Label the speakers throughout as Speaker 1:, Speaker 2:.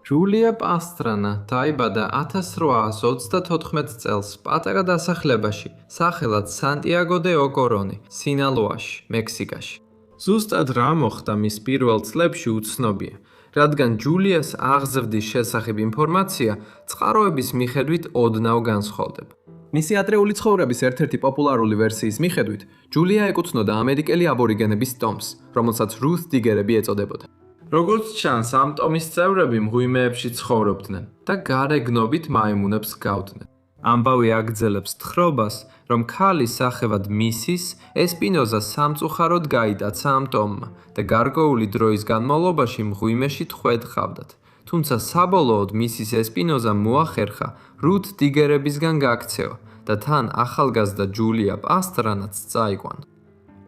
Speaker 1: ჯულია პასტრანა დაიბადა 1834 წელს პატარა დასახლებაში, სახელად სანტიაგო დე ოკორონი, სინალოაში, მექსიკაში. ზუსტად რა მოხდა მის პირველ წლებში უცნობია, რადგან ჯულიას აღზრდის შესახებ ინფორმაცია წყაროების მიხედვით ოდნავ განსხვავდება. მისი ადრეული ცხოვრების ერთ-ერთი პოპულარული ვერსიის მიხედვით, ჯულია ეკუთვნოდა ამერიკელი აბორიგენების ტომს, რომელსაც რუთ დიგერები ეწოდებოდა. როგორც ჩანს, ამ ტომის წევრები მღვიმეებში ცხოვრობდნენ და გარეგნობით მაიმუნებს გავდნენ. ამბავი აგრძელებს თხრობას, რომ ქალი სახელად მისის ესპინოზა სამწუხაროდ გაიტაცა ამ ტომმა და გარკვეული დროის განმავლობაში მღვიმეში თხwed ჰყავდათ. თუმცა საბოლოოდ მისის ესპინოზა მოახერხა რუთ დიგერებისგან გაქცევა და თან ახალგაზრდა ჯულია პასტრანაც წაიყვანა.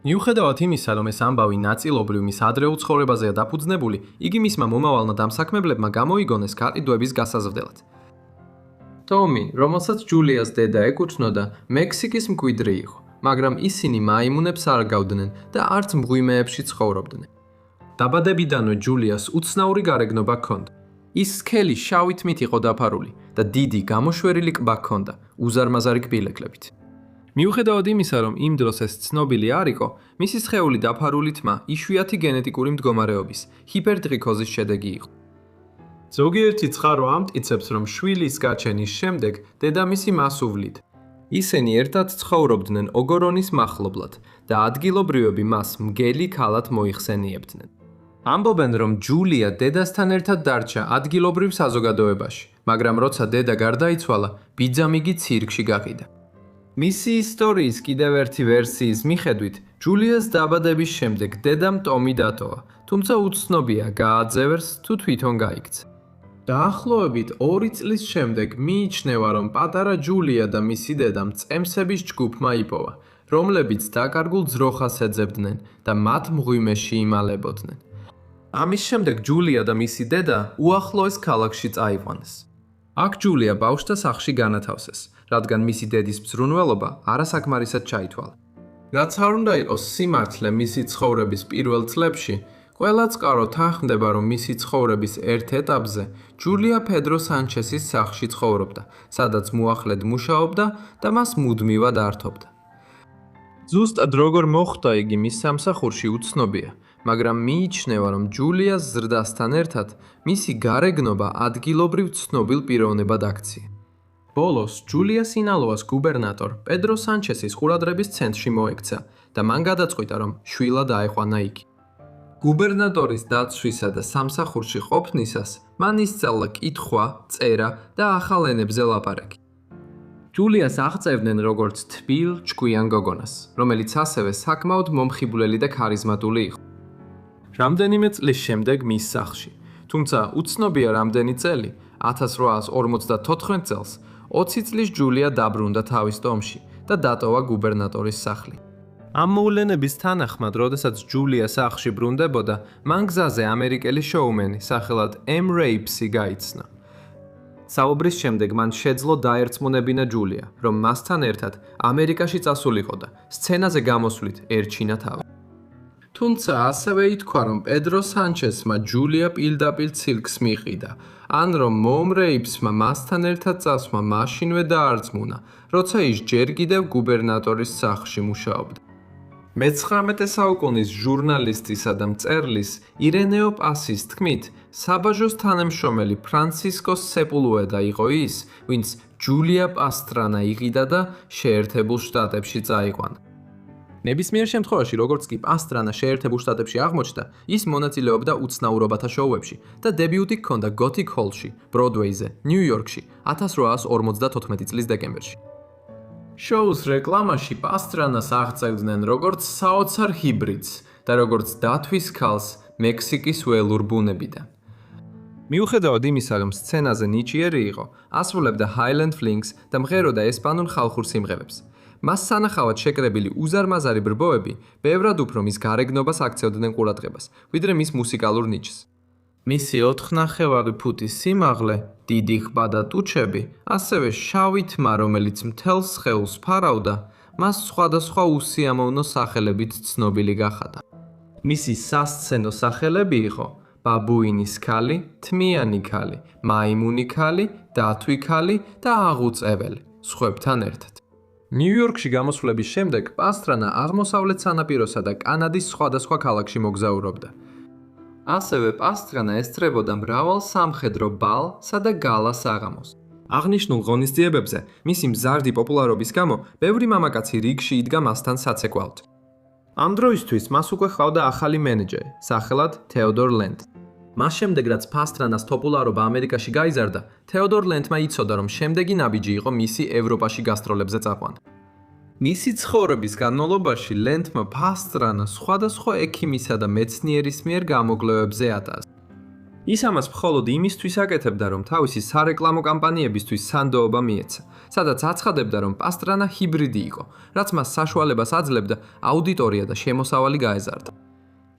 Speaker 1: მიუხედავად იმისა, რომ ეს ამბავი ნაწილობრივ მის ადრეულ ცხოვრებაზეა დაფუძნებული, იგი მისმა მომავალმა დამსაქმებლებმა გამოიგონეს გაყიდვების გასაზრდელად. ტომი, რომელსაც ჯულიას დედა ეკუთვნოდა, მექსიკის მკვიდრი იყო, მაგრამ ისინი მაიმუნებს არ გავდნენ და არც მღვიმეებში ცხოვრობდნენ. დაბადებიდანვე ჯულიას უცნაური გარეგნობა ჰქონდა. ის სქელი შავი თმით იყო დაფარული და დიდი გამოშვერილი ყბა ჰქონდა, უზარმაზარი კბილეკლებით. მიუხედავად იმისა, რომ იმ დროს ეს ცნობილი არ იყო, მისი სხეული დაფარული თმა იშვიათი გენეტიკური მდგომარეობის, ჰიპერტრიქოზის შედეგი იყო. ზოგიერთი წყარო ამტკიცებს, რომ შვილის გაჩენის შემდეგ დედამისი მას უვლიდა. ისინი ერთად ცხოვრობდნენ ოგორონის მახლობლად და ადგილობრივები მას მგელი ქალად მოიხსენიებდნენ. ამბობენ, რომ ჯულია დედასთან ერთად დარჩა ადგილობრივ საზოგადოებაში, მაგრამ როცა დედა გარდაიცვალა, ბიძამიგი ცირკში გაყიდა. მისი ისტორიის კიდევ ერთი ვერსიის მიხედვით, ჯულიას დაბადების შემდეგ დედამ ტომი დატოვა, თუმცა უცნობია გააძევერს თუ თვითონ გაიქცა. დაახლოებით 2 წლის შემდეგ მიიჩნევა, რომ პატარა ჯულია და მისი დედა მწყემსების ჯგუფმა იპოვა, რომლებიც დაკარგულ ძროხას ეძებდნენ და მათ მღვიმეში იმალებოდნენ. ამის შემდეგ ჯულია და მისი დედა უახლოეს ქალაქში წაიყვანეს. აქ ჯულია ბავშვთა სახლში განათავსეს, რადგან მისი დედის მზრუნველობა არასაკმარისად ჩაითვალა. რაც არ უნდა იყოს სიმართლე მისი ცხოვრების პირველ წლებში, ყველა წყარო თანხმდება, რომ მისი ცხოვრების ერთ ეტაპზე ჯულია პედრო სანჩესის სახლში ცხოვრობდა, სადაც მოახლედ მუშაობდა და მას მუდმივად ართობდა. ზუსტად როგორ მოხვდა იგი მის სამსახურში უცნობია, მაგრამ მიიჩნევა, რომ ჯულიას ზრდასთან ერთად მისი გარეგნობა ადგილობრივ ცნობილ პიროვნებად აქცია. ბოლოს ჯულია სინალოას გუბერნატორ პედრო სანჩესის ყურადღების ცენტრში მოექცა და მან გადაწყვიტა, რომ შვილად აეყვანა იგი. გუბერნატორის დაცვისა და სამსახურში ყოფნისას მან ისწავლა კითხვა, წერა და ახალ ენებზე ლაპარაკი. ჯულიას აღწევდნენ როგორც თბილ, ჭკვიან გოგონას, რომელიც ასევე საკმაოდ მომხიბვლელი და ქარიზმატული იყო. რამდენიმე წლის შემდეგ მის სახლში, თუმცა უცნობია რამდენი წელი, 1854 წელს, 20 წლის ჯულია დაბრუნდა თავის ტომში და დატოვა გუბერნატორის სახლი. ამ მოვლენების თანახმად, როდესაც ჯულია სახლში ბრუნდებოდა, მან გზაზე ამერიკელი შოუმენი სახელად M. Rapesი გაიცნო. საუბრის შემდეგ მან შეძლო დაერწმუნებინა ჯულია, რომ მასთან ერთად ამერიკაში წასულიყო და სცენაზე გამოსვლით ერჩინა თავი. თუმცა ასევე ითქვა, რომ პედრო სანჩესმა ჯულია პირდაპირ ცირკს მიყიდა, ან რომ მომ რეიპსმა მასთან ერთად წასვლა მაშინვე დაარწმუნა, როცა ის ჯერ კიდევ გუბერნატორის სახლში მუშაობდა. მე-19 საუკუნის ჟურნალისტისა და მწერლის ირენეო პასის თქმით, საბაჟოს თანამშრომელი ფრანცისკო სეპულუედა იყო ის, ვინც ჯულია პასტრანა იყიდა და შეერთებულ შტატებში წაიყვანა. ნებისმიერ შემთხვევაში, როგორც კი პასტრანა შეერთებულ შტატებში აღმოჩნდა, ის მონაწილეობდა უცნაურობათა შოუებში და დებიუტი ჰქონდა გოთიკ ჰოლში, ბროდვეიზე, ნიუ-იორკში 1854 წლის დეკემბერში. შოუს რეკლამაში პასტრანას აღწევდნენ როგორც საოცარ ჰიბრიდს და როგორც დათვის ქალს მექსიკის ველურ ბუნებიდან. მიუხედავად იმისა, რომ სცენაზე ნიჭიერი იყო, ასრულებდა Highland Flinks და მღეროდა ესპანურ ხალხურ სიმღერებს. მას სანახავად შეკრებილი უზარმაზარი ბრბოები ბევრად უფრო მის გარეგნობას აქცევდნენ ყურადღებას, ვიდრე მის მუსიკალურ ნიჭს. მისი 4,5 ფუტის სიმაღლე, დიდი ყბა და ტუჩები, ასევე შავი თმა, რომელიც მთელ სხეულს ფარავდა, მას სხვადასხვა უსიამოვნო სახელებით ცნობილი გახადა. მისი სასცენო სახელები იყო ბაბუინის ქალი, თმიანი ქალი, მაიმუნი ქალი, დათვი ქალი და აღუწეველი, სხვებთან ერთად. ნიუ-იორკში გამოსვლების შემდეგ პასტრანა აღმოსავლეთ სანაპიროსა და კანადის სხვადასხვა ქალაქში მოგზაურობდა. ასევე პასტრანა ესწრებოდა მრავალ სამხედრო ბალსა და გალა-საღამოს. აღნიშნულ ღონისძიებებზე მისი მზარდი პოპულარობის გამო ბევრი მამაკაცი რიგში იდგა მასთან საცეკვაოდ. ამ დროისთვის მას უკვე ჰყავდა ახალი მენეჯერი, სახელად თეოდორ ლენდ. მას შემდეგ, რაც პასტრანას პოპულარობა ამერიკაში გაიზარდა, თეოდორ ლენდმა იცოდა, რომ შემდეგი ნაბიჯი იყო მისი ევროპაში გასტროლებზე წაყვანა. მისი ცხოვრების განმავლობაში ლენდმა პასტრანას სხვადასხვა ექიმისა და მეცნიერის მიერ გამოგლევებზე ატარდა. ის ამას მხოლოდ იმისთვის აკეთებდა, რომ თავისი სარეკლამო კამპანიებისთვის სანდოობა მიეცა, სადაც აცხადებდა, რომ პასტრანა ჰიბრიდი იყო, რაც მას საშუალებას აძლევდა აუდიტორია და შემოსავალი გაეზარდა.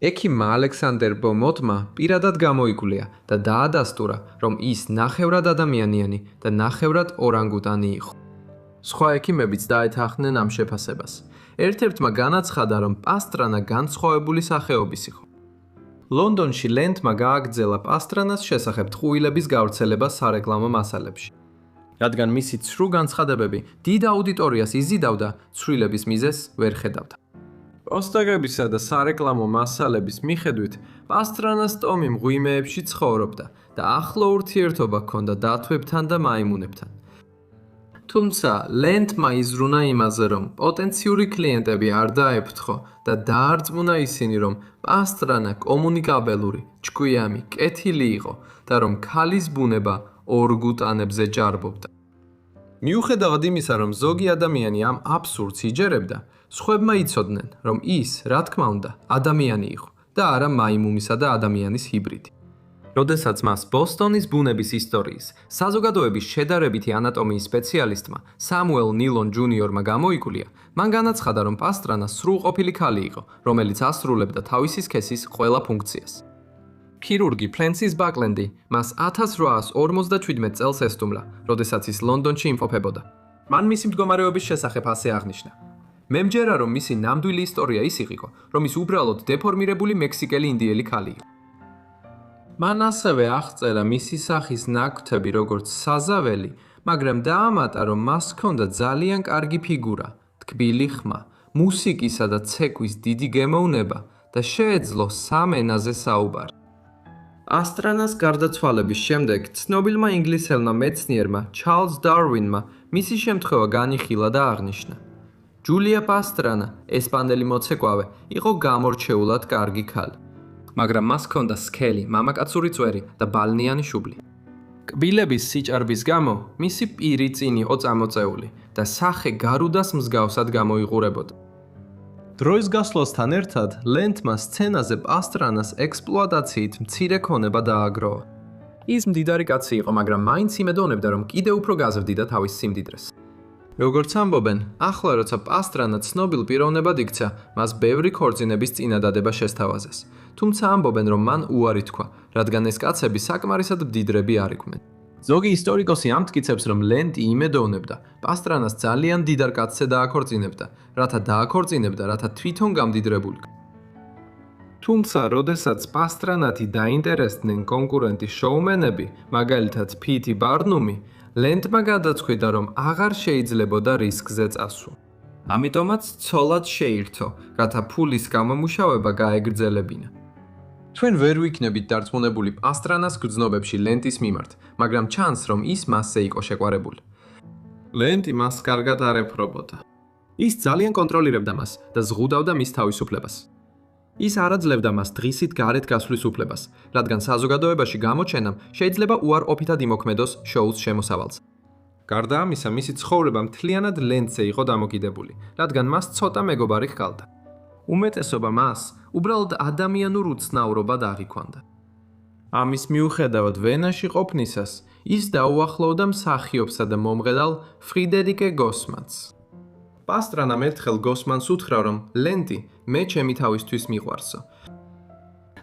Speaker 1: ექიმმა ალექსანდერ ბომოტმა პირადად გამოიკვლია და დაადასტურა, რომ ის ნახევრად ადამიანიანი და ნახევრად ორანგუტანი იყო. სხვა ექიმებიც დაეთანხმნენ ამ შეფასებას. ერთ-ერთმა განაცხადა, რომ პასტრანა განსხვავებული სახეობის იყო. ლონდონში ლენდმა გააგრძელა პასტრანას შესახებ ტყუილების გავრცელება სარეკლამო მასალებში. რადგან მისი ცრუ განცხადებები დიდ აუდიტორიას იზიდავდა, ცვლილების მიზეზს ვერ ხედავდა. პოსტერებისა და სარეკლამო მასალების მიხედვით, პასტრანას ტომი მღვიმეებში ცხოვრობდა და ახლო ურთიერთობა ჰქონდა დათვებთან და მაიმუნებთან. თუმცა ლენდმა იზრუნა იმაზე, რომ პოტენციური კლიენტები არ დაეფრთხო და დაარწმუნა ისინი, რომ პასტრანა კომუნიკაბელური, ჭკვიანი, კეთილი იყო და რომ ქალის ბუნება ორგუტანებზე ჯარბობდა. მიუხედავად იმისა, რომ ზოგი ადამიანი ამ აბსურდს იჯერებდა, სხვებმა იცოდნენ, რომ ის, რა თქმა უნდა, ადამიანი იყო და არა მაიმუნისა და ადამიანის ჰიბრიდი. როდესაც მას ბოსტონის ბუნების ისტორიის საზოგადოების შედარებითი ანატომიის სპეციალისტმა სამუელ ნილონ ჯუნიორმა გამოიკვლია, მან განაცხადა, რომ პასტრანა სრულყოფილი ქალი იყო, რომელიც ასრულებდა თავისი სქესის ყველა ფუნქციას. ქირურგი ფრენსის ბაკლენდი მას 1857 წელს ესტუმრა, როდესაც ის ლონდონში იმყოფებოდა. მან მისი მდგომარეობის შესახებ ასე აღნიშნა: მე მჯერა, რომ მისი ნამდვილი ისტორია ის იყო, რომ ის უბრალოდ დეფორმირებული მექსიკელი ინდიელი ქალი იყო. მან ასევე აღწერა მისი სახის ნაკვთები როგორც საზაველი, მაგრამ დაამატა, რომ მას ჰქონდა ძალიან კარგი ფიგურა, თკბილი ხმა, მუსიკისა და ცეკვის დიდი გემოვნება და შეეძლო სამ ენაზე საუბარი. პასტრანას გარდაცვალების შემდეგ ცნობილმა ინგლისელმა მეცნიერმა ჩარლზ დარვინმა მისი შემთხვევა განიხილა და აღნიშნა: ჯულია პასტრანა, ესპანელი მოცეკვავე, იყო გამორჩეულად კარგი ქალი. მაგრამ მას ჰქონდა სქელი, მამაკაცური წვერი და ბალნიანი შუბლი. კბილების სიჭარბის გამო მისი პირი წინ იყო წამოწეული და სახე გარუდას მსგავსად გამოიყურებოდა. დროის გასვლასთან ერთად ლენდმა სცენაზე პასტრანას ექსპლუატაციით მცირე ქონება დააგროვა. ის მდიდარი კაცი იყო, მაგრამ მაინც იმედოვნებდა, რომ კიდევ უფრო გაზრდიდა თავის სიმდიდრეს. როგორც ამბობენ, ახლა როცა პასტრანა ცნობილ პიროვნებად იქცა, მას ბევრი ქორწინების წინადადება შესთავაზეს. თუმცა ამბობენ, რომ მან უარი თქვა, რადგან ეს კაცები საკმარისად მდიდრები არ იყვნენ. ზოგი ისტორიკოსი ამტკიცებს, რომ ლენდი იმედოვნებდა, პასტრანას ძალიან დიდარ კაცზე დააქორწინებდა, რათა დააქორწინებდა, რათა თვითონ გამდიდრებულიყო. თუმცა, როდესაც პასტრანათი დაინტერესდნენ კონკურენტი შოუმენები, მაგალითად ფიტი ბარნუმი, ლენდმა გადაწყვიტა, რომ აღარ შეიძლებოდა რისკზე წასვლა. ამიტომაც ცოლად შეირთო, რათა ფულის გამომუშავება გაეგრძელებინა. ჩვენ ვერ ვიქნებით დარწმუნებული პასტრანას გრძნობებში ლენდის მიმართ, მაგრამ ჩანს, რომ ის მასზე იყო შეყვარებული. ლენდი მას კარგად არ ეპყრობოდა. ის ძალიან კონტროლირებდა მას და ზღუდავდა მის თავისუფლებას. ის არ აძლევდა მას დღისით გარეთ გასვლის უფლებას, რადგან საზოგადოებაში გამოჩენამ შეიძლება უარყოფითად იმოქმედოს შოუს შემოსავალს. გარდა ამისა, მისი ცხოვრება მთლიანად ლენდზე იყო დამოკიდებული, რადგან მას ცოტა მეგობარი ჰყავდა. უმეტესობა მას უბრალოდ ადამიანურ უცნაურობად აღიქვამდა. ამის მიუხედავად ვენაში ყოფნისას, ის დაუახლოვდა მსახიობსა და მომღერალ ფრიდერიკე გოსმანს. პასტრანამ ერთხელ გოსმანს უთხრა, რომ ლენდი მე ჩემი თავისთვის მიყვარსო.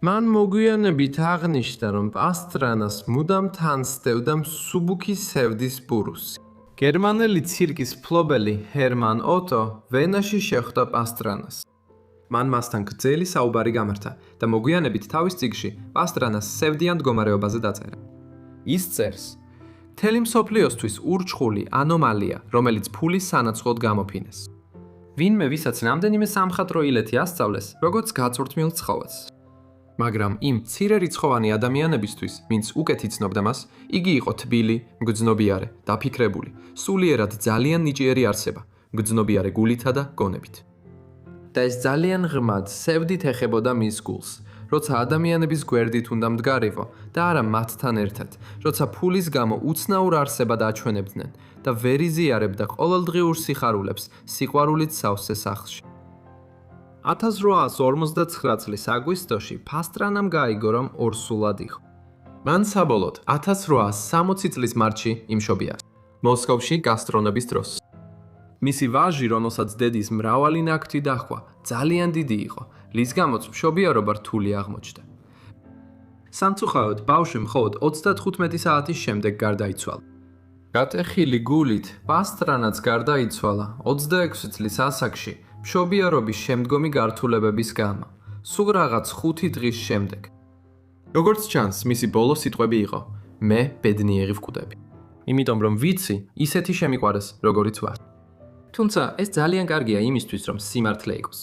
Speaker 1: მან მოგვიანებით აღნიშნა, რომ პასტრანას მუდამ თან სდევდა მსუბუქი სევდის ბურუსი. გერმანელი ცირკის მფლობელი ჰერმან ოტო ვენაში შეხვდა პასტრანას. მან მასთან გრძელი საუბარი გამართა და მოგვიანებით თავის წიგნში პასტრანას სევდიან მდგომარეობაზე დაწერა. ის წერს: მთელი მსოფლიოსთვის ურჩხული ანომალია, რომელიც ფულის სანაცვლოდ გამოფინეს. ვინმე ვისაც რამდენიმე სამხატვრო ილეთი ასწავლეს, როგორც გაწვრთნილ ცხოველს. მაგრამ იმ მცირე რიცხოვანი ადამიანებისთვის, ვინც უკეთ იცნობდა მას, იგი იყო თბილი, მგრძნობიარე, დაფიქრებული, სულიერად ძალიან ნიჭიერი არსება, მგრძნობიარე გულითა და გონებით. და ეს ძალიან ღრმად სევდით ეხებოდა მის გულს, როცა ადამიანების გვერდით უნდა მდგარიყო და არა მათთან ერთად, როცა ფულის გამო უცნაურ არსებად აჩვენებდნენ და ვერ იზიარებდა ყოველდღიურ სიხარულებს სიყვარულით სავსე სახლში. 1859 წლის აგვისტოში პასტრანამ გაიგო, რომ ორსულად იყო. მან საბოლოოდ 1860 წლის მარტში იმშობია მოსკოვში გასტრონების დროს. მისი ვაჟი, რომელსაც დედის მრავალი ნაკვთი დაჰყვა, ძალიან დიდი იყო, რის გამოც მშობიარობა რთული აღმოჩნდა. სამწუხაროდ, ბავშვი მხოლოდ 35 საათის შემდეგ გარდაიცვალა. გატეხილი გულით, პასტრანაც გარდაიცვალა 26 წლის ასაკში, მშობიარობის შემდგომი გართულებების გამო, სულ რაღაც 5 დღის შემდეგ. როგორც ჩანს, მისი ბოლო სიტყვები იყო: მე ბედნიერი ვკვდები. იმიტომ რომ ვიცი, ისეთი შემიყვარეს, როგორიც ვარ. თუმცა ეს ძალიან კარგია იმისთვის, რომ სიმართლე იყოს.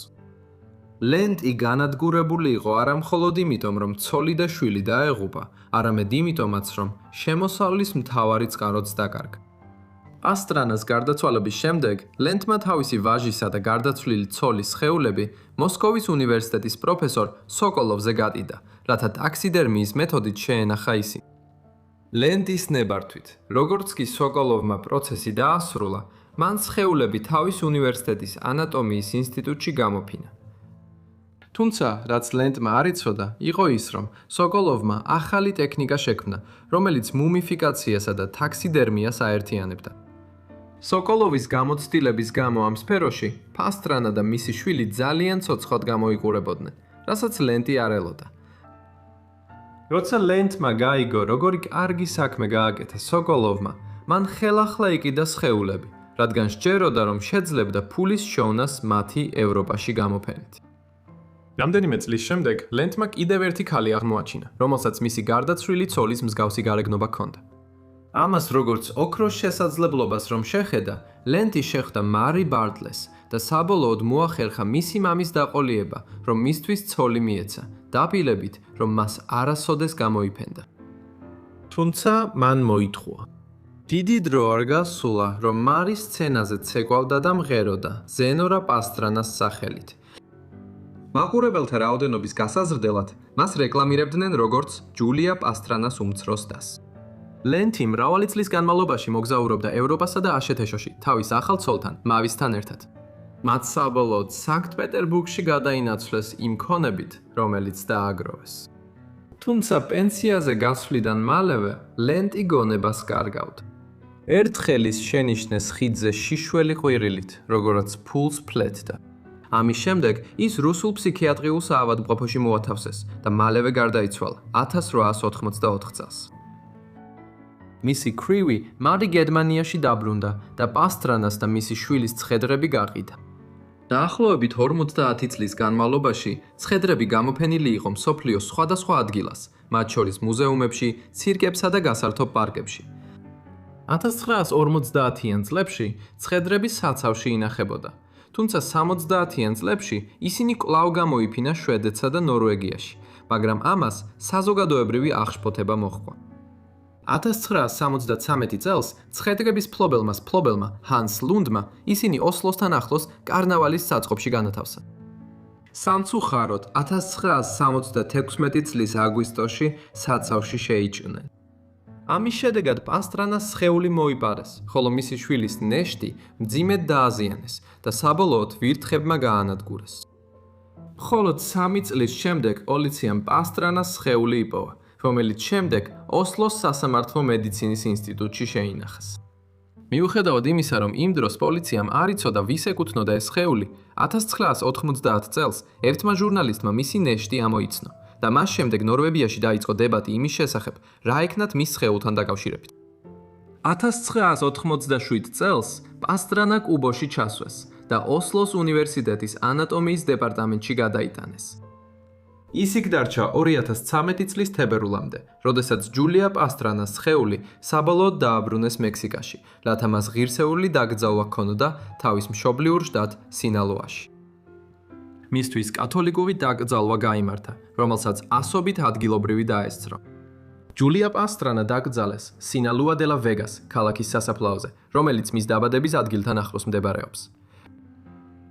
Speaker 1: ლენტი განადგურებული იყო არა მხოლოდ იმიტომ, რომ ცოლი და შვილი დაეღუპა, არამედ იმიტომაც, რომ შემოსავლის მთავარი წყაროც დაკარგა. პასტრანას გარდაცვალების შემდეგ ლენტმა თავისი ვაჟისა და გარდაცვლილი ცოლის სხეულები მოსკოვის უნივერსიტეტის პროფესორ სოკოლოვზე გადიდა, რათა ტაქსიდერმიის მეთოდით შეენახა ისინი. ლენტის ნებართვით, როგორც კი სოკოლოვმა პროცესი დაასრულა, მან სხეულები თავის უნივერსიტეტის ანატომიის ინსტიტუტში გამოფინა. თუმცა, რაც ლენტმა არ იცოდა, იყო ის, რომ სოკოლოვმა ახალი ტექნიკა შექმნა, რომელიც მუმიფიკაციასა და ტაქსიდერმიას აერთიანებდა. სოკოლოვის გამოცდილების გამო ამ სფეროში პასტრანა და მისი შვილი ძალიან ცოცხლად გამოიყურებოდნენ, რასაც ლენტი არ ელოდა. როცა ლენტმა გაიგო, როგორი კარგი საქმე გააკეთა სოკოლოვმა, მან ხელახლა იყიდა სხეულები, რადგან სჯეროდა, რომ შეძლებდა ფულის შოვნას მათი ევროპაში გამოფენით. რამდენიმე წლის შემდეგ ლენტმა კიდევ ერთი ქალი აღმოაჩინა, რომელსაც მისი გარდაცვლილი ცოლის მსგავსი გარეგნობა ჰქონდა. ამას როგორც ოქროს შესაძლებლობას რომ შეხედა, ლენტი შეხვდა მარი ბარტლეს და საბოლოოდ მოახერხა მისი მამის დაყოლიება, რომ მისთვის ცოლი მიეცა, დაპირებით, რომ მას არასოდეს გამოიფენდა. თუმცა მან მოითხოვა. დიდი დრო არ გასულა, რომ მარის სცენაზე ცეკვავდა და მღეროდა ზენორა პასტრანას სახელით. მაყურებელთა რაოდენობის გასაზრდელად მას რეკლამირებდნენ როგორც ჯულია პასტრანას უმცროს დას. ლენტი მრავალი წლის განმავლობაში მოგზაურობდა ევროპასა და აშეთეშოში თავის ახალ ცოლთან, მავისთან ერთად. მათ საბოლოოდ სანქტ-პეტერბურგში გადაინაცვლეს იმ ქონებით, რომელიც დააგროვეს. თუმცა პენსიაზე გასვლიდან მალევე ლენტი გონებას კარგავდა. ერთხელ ის შენიშნეს ხიდზე შიშველი ყვირილით, როგორც ფულს ფლეთდა. ამის შემდეგ ის რუსულ ფსიქიატრიულ საავადმყოფოში მოათავსეს და მალევე გარდაიცვალა 1884 წელს. მისი ქრივი მარი გერმანიაში დაბრუნდა და პასტრანას და მისი შვილის ცხედრები გაყიდა. დაახლოებით 50 წლის განმავლობაში ცხედრები გამოფენილი იყო მსოფლიოს სხვადასხვა ადგილას, მათ შორის მუზეუმებში, ცირკებსა და გასართობ პარკებში. 1950-იან წლებში ცხედრები საცავში ინახებოდა. თუმცა 70-იან წლებში ისინი კვლავ გამოიფინა შვედეთსა და ნორვეგიაში, მაგრამ ამას საზოგადოებრივი აღშფოთება მოჰყვა. 1973 წელს ცხედრების მფლობელმა ჰანს ლუნდმა ისინი ოსლოსთან ახლოს კარნავალის საწყობში განათავსა. სამწუხაროდ 1976 წლის აგვისტოში საცავში შეიჭრნენ. ამის შედეგად პასტრანას სხეული მოიპარეს, ხოლო მისი შვილის ნეშტი მძიმედ დააზიანეს და საბოლოოდ ვირთხებმა გაანადგურეს. მხოლოდ 3 წლის შემდეგ პოლიციამ პასტრანას სხეული იპოვა, რომელიც შემდეგ ოსლოს სასამართლო მედიცინის ინსტიტუტში შეინახეს. მიუხედავად იმისა, რომ იმ დროს პოლიციამ არ იცოდა ვის ეკუთვნოდა ეს სხეული, 1990 წელს ერთმა ჟურნალისტმა მისი ნეშტი ამოიცნო და მას შემდეგ ნორვეგიაში დაიწყო დებატი იმის შესახებ, რა ეკნათ მის სხეულთან დაკავშირებით. 1987 წელს პასტრანა კუბოში ჩასვეს და ოსლოს უნივერსიტეტის ანატომიის დეპარტამენტში გადაიტანეს. ის იქ დარჩა 2013 წლის თებერვლამდე, როდესაც ჯულია პასტრანას სხეული საბოლოოდ დააბრუნეს მექსიკაში, რათა მას ღირსეული დაკრძალვა ჰქონოდა თავის მშობლიურ შტატ სინალოაში. მისთვის კათოლიკური დაკრძალვა გაიმართა, რომელსაც ასობით ადგილობრივი დაესწრო. ჯულია პასტრანა დაკრძალეს სინალუა დე ლა ვეგას ქალაქის სასაფლაოზე, რომელიც მის დაბადების ადგილთან ახლოს მდებარეობს.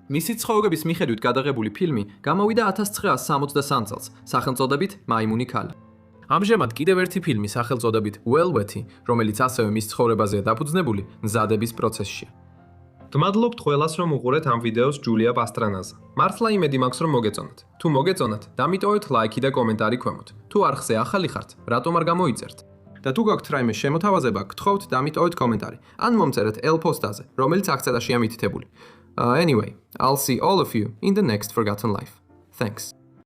Speaker 1: მისი ცხოვრების მიხედვით გადაღებული ფილმი გამოვიდა 1963 წელს სახელწოდებით „მაიმუნი ქალი“. ამჟამად კიდევ ერთი ფილმი სახელწოდებით „ველვეთი“, რომელიც ასევე მის ცხოვრებაზეა დაფუძნებული, მზადების პროცესშია. გმადლობთ ყველას, რომ უყურეთ ამ ვიდეოს ჯულია პასტრანაზე. მართლა იმედი მაქვს, რომ მოგეწონათ. თუ მოგეწონათ, დამიტოვეთ ლაიქი და კომენტარი ქვემოთ. თუ არხზე ახალი ხართ, რატომ არ გამოიწერთ? და თუ გაქვთ რაიმე შემოთავაზება, გთხოვთ დამიტოვეთ კომენტარი. ან მომწერეთ ელ-პოსტაზე, რომელიც აქცენტაშია მითითებული. Anyway, I'll see all of you in the next Forgotten Life. Thanks.